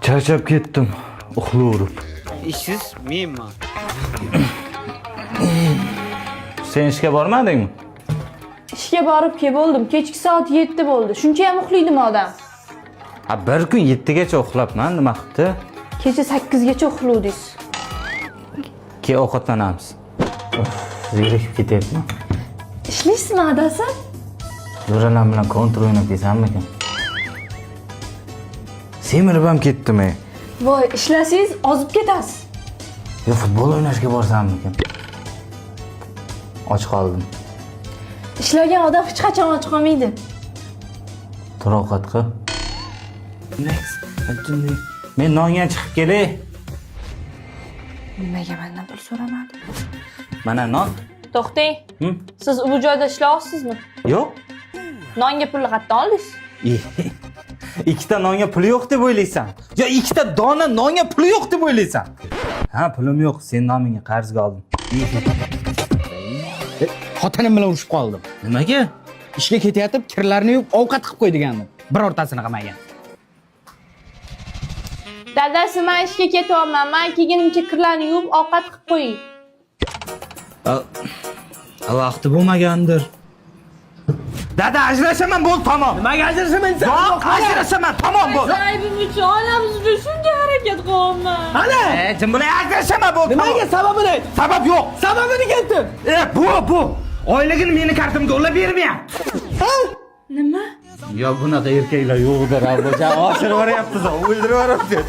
Charchab ketdim, uxlayverib. Ishsiz menman. Sen ishga bormadingmi? İşga borib kelib bo'ldim. Kechki soat 7 bo'ldi. Shuncha ham uxlaydimi odam? Ha, bir kun 7 gacha uxlabman, nima qilibdi? Kecha 8 gacha uxlavdingiz. Keyin ovqatlanamiz. Zerikib ketyapman. Ishlaysizmi adasi? Jo'ralar bilan kontrol o'ynab kelsammikan? Semirib ham ketdim. Voy, ishlasangiz ozib ketasiz. Yo, futbol o'ynashga borsammikan? Och qoldim. Ishlagan odam hech qachon och qolmaydi. Tur ovqat qil. Men nonga chiqib kelay. Nimaga mendan pul so'ramadi? Mana non. To'xtang. Siz bu joyda ishlayapsizmi? Yo'q. Nonga pulni qayerdan oldingiz? Ikkita nonga puli yo'q deb o'ylaysan. Yo, ikkita dona nonga puli yo'q deb o'ylaysan. Ha, pulim yo'q. Sen nomingga qarzga oldim. Xotinim bilan urushib qoldim. Nimaga? Ishga ketayotib, kirlarni yuvib, ovqat qilib qo'y degandim. Birortasini qilmagan. Dadasi, men ishga ketyapman. Men kelgunimcha kirlarni yuvib, ovqat qilib qo'ying. Vaqti bo'lmagandir. Dada, ajrashaman, bo'l, tamom. Nimaga ajrashaman sen? Yo'q, ajrashaman, tamom, bo'l. Aybim uchun onamiz uchun shuncha harakat qilyapman. Ana! Jim bilan ajrashaman, bo'l. Nimaga sababini ayt? Sabab yo'q. Sababini keltir. Bu. Oyligini meni kartamga olib bermayapti. Nima? Yo, bunaqa erkaklar yo'qdir, aboja. Oshirib yuryapsiz, o'ldirib yuryapsiz.